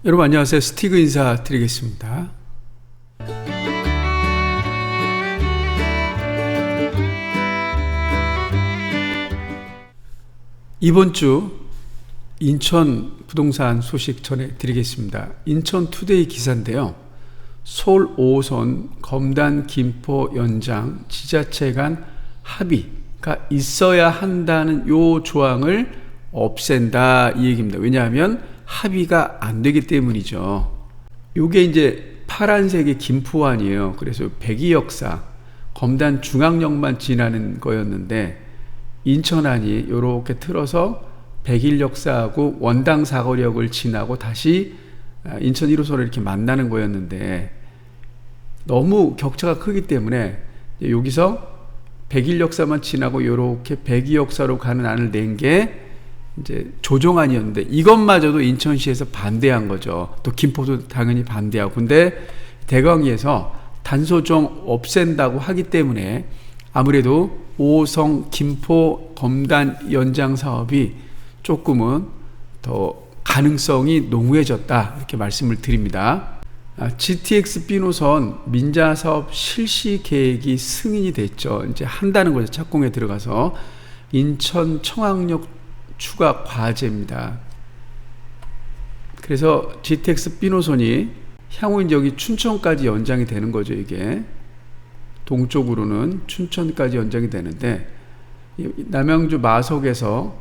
여러분 안녕하세요. 스티그 인사 드리겠습니다. 이번 주 인천 부동산 소식 전해드리겠습니다. 인천투데이 기사인데요. 서울 5호선 검단 김포 연장 지자체 간 합의가 있어야 한다는 요 조항을 없앤다 이 얘기입니다. 왜냐하면 합의가 안 되기 때문이죠. 요게 이제 파란색의 김포안이에요. 그래서 백이역사 검단 중앙역만 지나는 거였는데 인천안이 이렇게 틀어서 백일역사하고 원당 사거리역을 지나고 다시 인천 1호선을 이렇게 만나는 거였는데 너무 격차가 크기 때문에 여기서 백일역사만 지나고 이렇게 백이역사로 가는 안을 낸 게 이제 조정안이었는데 이것마저도 인천시에서 반대한 거죠. 또 김포도 당연히 반대하고. 근데 대광위에서 단소정 없앤다고 하기 때문에 아무래도 5호선 김포 검단 연장 사업이 조금은 더 가능성이 농후해졌다 이렇게 말씀을 드립니다. GTX B 노선 민자 사업 실시 계획이 승인이 됐죠. 이제 한다는 거죠. 착공에 들어가서 인천 청학역 추가 과제입니다. 그래서 GTX B 노선이 향후 이제 여기 춘천까지 연장이 되는 거죠. 이게 동쪽으로는 춘천까지 연장이 되는데 남양주 마석에서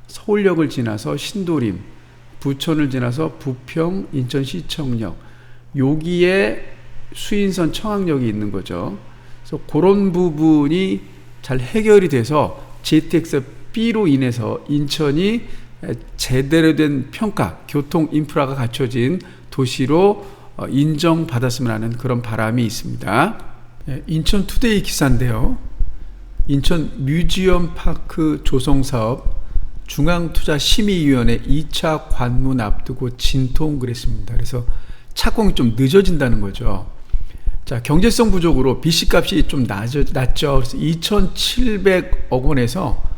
서울역을 지나서 신도림, 부천을 지나서 부평, 인천시청역 여기에 수인선 청학역이 있는 거죠. 그래서 그런 부분이 잘 해결이 돼서 GTX B로 인해서 인천이 제대로 된 평가, 교통 인프라가 갖춰진 도시로 인정받았으면 하는 그런 바람이 있습니다. 인천투데이 기사인데요. 인천 뮤지엄 파크 조성사업 중앙투자심의위원회 2차 관문 앞두고 진통 그랬습니다. 그래서 착공이 좀 늦어진다는 거죠. 자, 경제성 부족으로 BC값이 좀 낮죠. 그래서 2,700억 원에서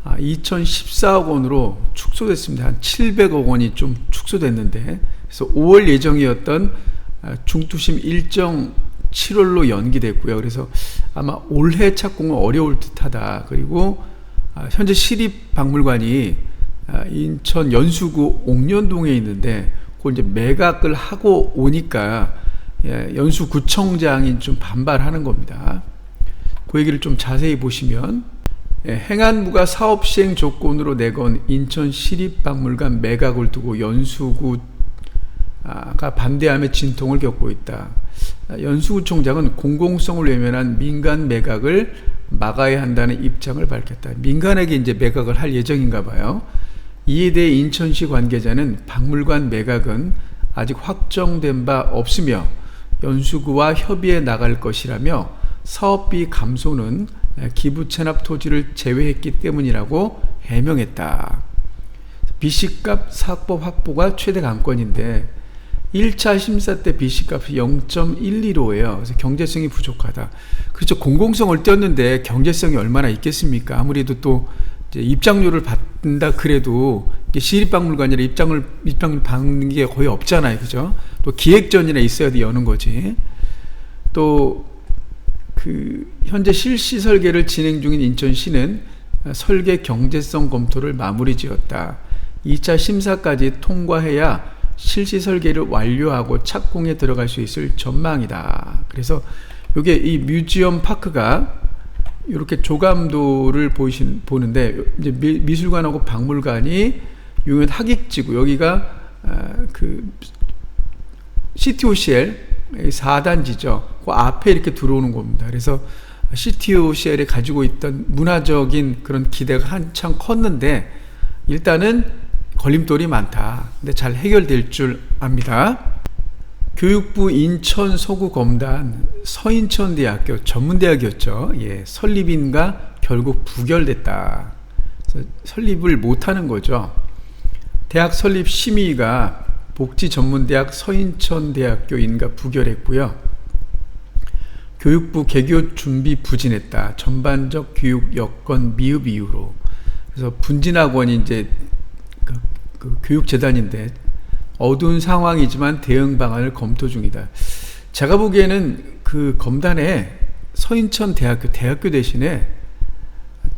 2,014억 원으로 축소됐습니다. 한 700억 원이 좀 축소됐는데, 그래서 5월 예정이었던 중투심 일정 7월로 연기됐고요. 그래서 아마 올해 착공은 어려울 듯하다. 그리고 현재 시립박물관이 인천 연수구 옥년동에 있는데 그걸 이제 매각을 하고 오니까 연수구청장이 좀 반발하는 겁니다. 그 얘기를 좀 자세히 보시면 행안부가 사업 시행 조건으로 내건 인천 시립박물관 매각을 두고 연수구가 반대하며 진통을 겪고 있다. 연수구청장은 공공성을 외면한 민간 매각을 막아야 한다는 입장을 밝혔다. 민간에게 이제 매각을 할 예정인가 봐요. 이에 대해 인천시 관계자는 박물관 매각은 아직 확정된 바 없으며 연수구와 협의해 나갈 것이라며 사업비 감소는 기부 체납 토지를 제외했기 때문이라고 해명했다. BC값 사업법 확보가 최대 관건인데 1차 심사 때 BC값이 0.115예요. 그래서 경제성이 부족하다. 그렇죠. 공공성을 띄었는데 경제성이 얼마나 있겠습니까? 아무래도 또 이제 입장료를 받는다 그래도 시립박물관이라 입장을 받는 게 거의 없잖아요. 그죠? 또 기획전이나 있어야 돼 여는 거지. 또 현재 실시 설계를 진행 중인 인천시는 설계 경제성 검토를 마무리 지었다. 2차 심사까지 통과해야 실시 설계를 완료하고 착공에 들어갈 수 있을 전망이다. 그래서 이게 이 뮤지엄 파크가 이렇게 조감도를 보는데 이제 미술관하고 박물관이 유명한 학익지구 여기가 CTOCL 4단지죠. 그 앞에 이렇게 들어오는 겁니다. 그래서 CTOCL이 가지고 있던 문화적인 그런 기대가 한창 컸는데 일단은 걸림돌이 많다. 근데 잘 해결될 줄 압니다. 교육부 인천 서구 검단 서인천대학교 전문대학이었죠. 설립인가 결국 부결됐다. 그래서 설립을 못하는 거죠. 대학 설립 심의가 복지전문대학 서인천대학교인가 부결했고요. 교육부 개교 준비 부진했다. 전반적 교육 여건 미흡 이유로. 그래서 분진학원이 이제 그 교육재단인데 어두운 상황이지만 대응 방안을 검토 중이다. 제가 보기에는 그 검단에 서인천 대학교 대신에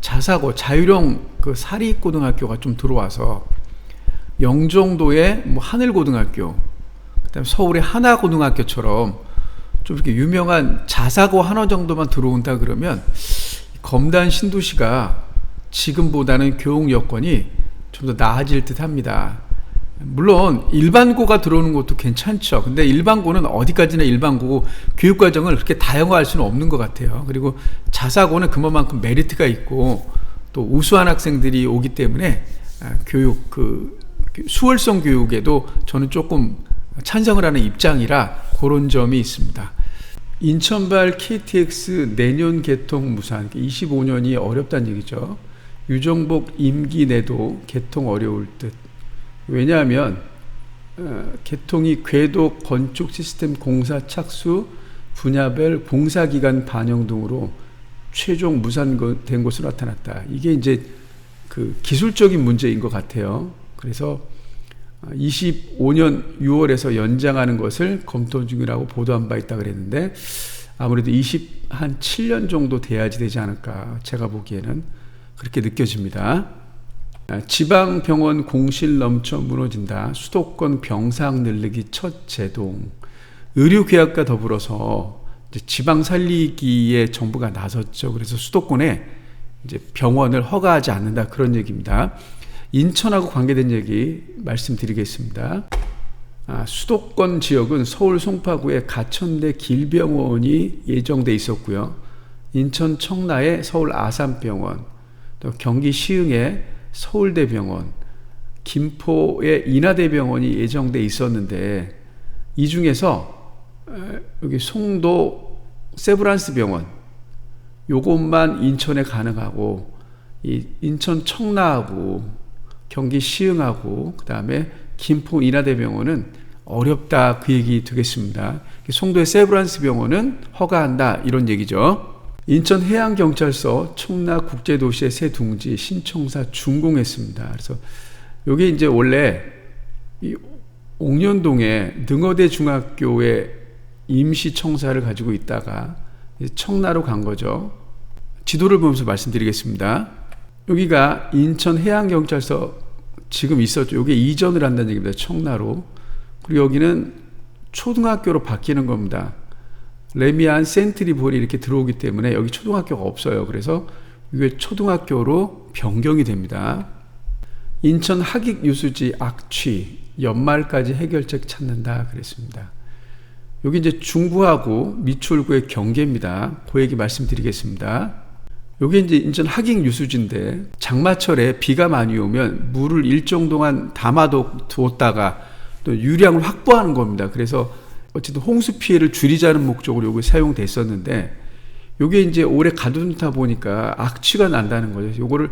자사고 자유령 그 사립고등학교가 좀 들어와서 영종도의 뭐 하늘고등학교, 그다음 서울의 하나고등학교처럼 좀 이렇게 유명한 자사고 하나 정도만 들어온다 그러면 검단 신도시가 지금보다는 교육 여건이 좀 더 나아질 듯 합니다. 물론 일반고가 들어오는 것도 괜찮죠. 근데 일반고는 어디까지나 일반고고 교육과정을 그렇게 다양화할 수는 없는 것 같아요. 그리고 자사고는 그만큼 메리트가 있고 또 우수한 학생들이 오기 때문에 교육 수월성 교육에도 저는 조금 찬성을 하는 입장이라 그런 점이 있습니다. 인천발 KTX 내년 개통 무산, 25년이 어렵다는 얘기죠. 유정복 임기 내도 개통 어려울 듯. 왜냐하면 개통이 궤도 건축 시스템 공사 착수 분야별 공사기간 반영 등으로 최종 무산된 것으로 나타났다. 이게 이제 그 기술적인 문제인 것 같아요. 그래서 25년 6월에서 연장하는 것을 검토 중이라고 보도한 바 있다 그랬는데 아무래도 한 7년 정도 돼야지 되지 않을까 제가 보기에는 그렇게 느껴집니다. 지방병원 공실 넘쳐 무너진다. 수도권 병상 늘리기 첫 제동. 의료계약과 더불어서 이제 지방 살리기에 정부가 나섰죠. 그래서 수도권에 이제 병원을 허가하지 않는다 그런 얘기입니다. 인천하고 관계된 얘기 말씀드리겠습니다. 수도권 지역은 서울 송파구에 가천대 길병원이 예정돼 있었고요. 인천 청라에 서울 아산병원, 또 경기 시흥에 서울대병원, 김포에 인하대병원이 예정돼 있었는데 이 중에서 여기 송도 세브란스 병원 요것만 인천에 가능하고 이 인천 청라하고 경기 시흥하고 그 다음에 김포 인하대병원은 어렵다 그 얘기 되겠습니다. 송도의 세브란스 병원은 허가한다 이런 얘기죠. 인천 해양경찰서 청라국제도시의 새 둥지 신청사 준공했습니다. 그래서 이게 이제 원래 이 옥년동에 능어대 중학교의 임시청사를 가지고 있다가 청라로 간 거죠. 지도를 보면서 말씀드리겠습니다. 여기가 인천 해양경찰서 지금 있었죠. 여기 이전을 한다는 얘기입니다. 청라로. 그리고 여기는 초등학교로 바뀌는 겁니다. 레미안 센트리볼이 이렇게 들어오기 때문에 여기 초등학교가 없어요. 그래서 이게 초등학교로 변경이 됩니다. 인천 학익유수지 악취 연말까지 해결책 찾는다 그랬습니다. 여기 이제 중구하고 미추홀구의 경계입니다. 그 얘기 말씀드리겠습니다. 여기 이제 인천 학익유수지인데 장마철에 비가 많이 오면 물을 일정 동안 담아두었다가 또 유량을 확보하는 겁니다. 그래서 어쨌든 홍수 피해를 줄이자는 목적으로 요게 사용됐었는데 요게 이제 오래 가두다 보니까 악취가 난다는 거죠. 요거를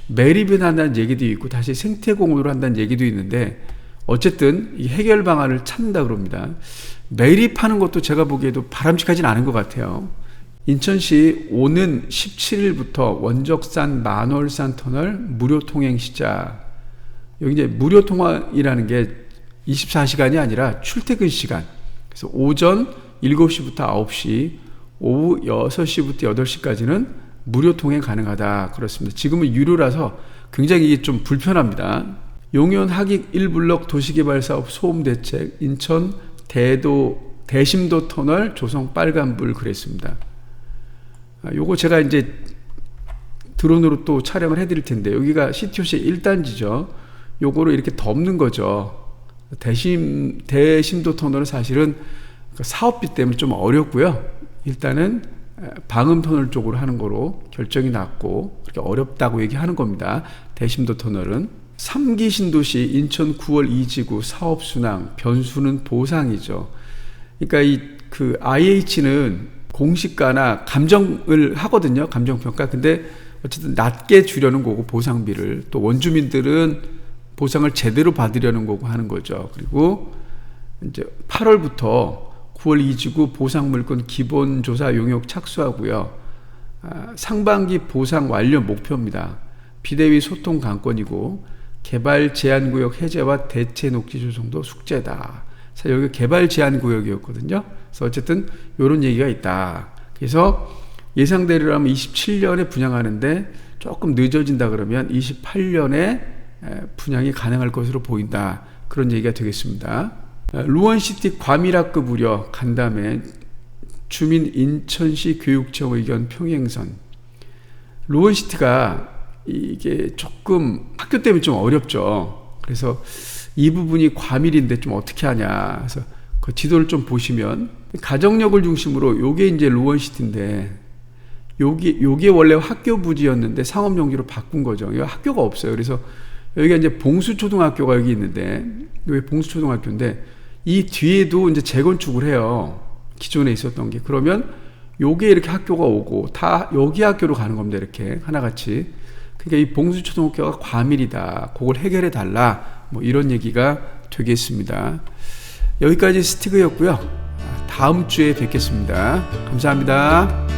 매립한다는 얘기도 있고 다시 생태공원으로 한다는 얘기도 있는데 어쨌든 이 해결 방안을 찾는다 그럽니다. 매립하는 것도 제가 보기에도 바람직하진 않은 것 같아요. 인천시 오는 17일부터 원적산 만월산 터널 무료 통행 시작. 여기 이제 무료 통행이라는 게 24시간이 아니라 출퇴근 시간. 그래서 오전 7시부터 9시, 오후 6시부터 8시까지는 무료 통행 가능하다. 그렇습니다. 지금은 유료라서 굉장히 이게 좀 불편합니다. 용현 학익 1블럭 도시개발사업 소음대책, 인천 대심도 터널 조성 빨간불 그랬습니다. 요거 제가 이제 드론으로 또 촬영을 해드릴 텐데 여기가 시티호시 1단지죠. 요거를 이렇게 덮는 거죠. 대심도 터널은 사실은 사업비 때문에 좀 어렵고요. 일단은 방음 터널 쪽으로 하는 거로 결정이 났고 그렇게 어렵다고 얘기하는 겁니다. 대심도 터널은 3기 신도시 인천 9월 2지구 사업 순항 변수는 보상이죠. 그러니까 그 IH는 공시가나 감정을 하거든요. 감정평가. 근데 어쨌든 낮게 주려는 거고 보상비를 또 원주민들은 보상을 제대로 받으려는 거고 하는 거죠. 그리고 이제 8월부터 9월 2지구 보상물건 기본조사 용역 착수하고요. 상반기 보상 완료 목표입니다. 비대위 소통 관건이고 개발 제한구역 해제와 대체 녹지 조성도 숙제다. 자, 여기 개발 제한구역이었거든요. 그래서 어쨌든 이런 얘기가 있다. 그래서 예상대로라면 27년에 분양하는데 조금 늦어진다 그러면 28년에 분양이 가능할 것으로 보인다. 그런 얘기가 되겠습니다. 루원시티 과밀학급 우려 간담회 주민 인천시 교육청 의견 평행선. 루원시티가 이게 조금 학교 때문에 좀 어렵죠. 그래서 이 부분이 과밀인데 좀 어떻게 하냐. 그래서 그 지도를 좀 보시면 가정역을 중심으로 요게 이제 루원시티인데 요게 원래 학교 부지였는데 상업용지로 바꾼 거죠. 여기 학교가 없어요. 그래서 여기가 이제 봉수초등학교가 여기 있는데 여기 봉수초등학교인데 이 뒤에도 이제 재건축을 해요. 기존에 있었던 게. 그러면 요게 이렇게 학교가 오고 다 여기 학교로 가는 겁니다. 이렇게 하나같이. 그러니까 이 봉수초등학교가 과밀이다. 그걸 해결해 달라. 뭐 이런 얘기가 되겠습니다. 여기까지 스티그였고요. 다음 주에 뵙겠습니다. 감사합니다.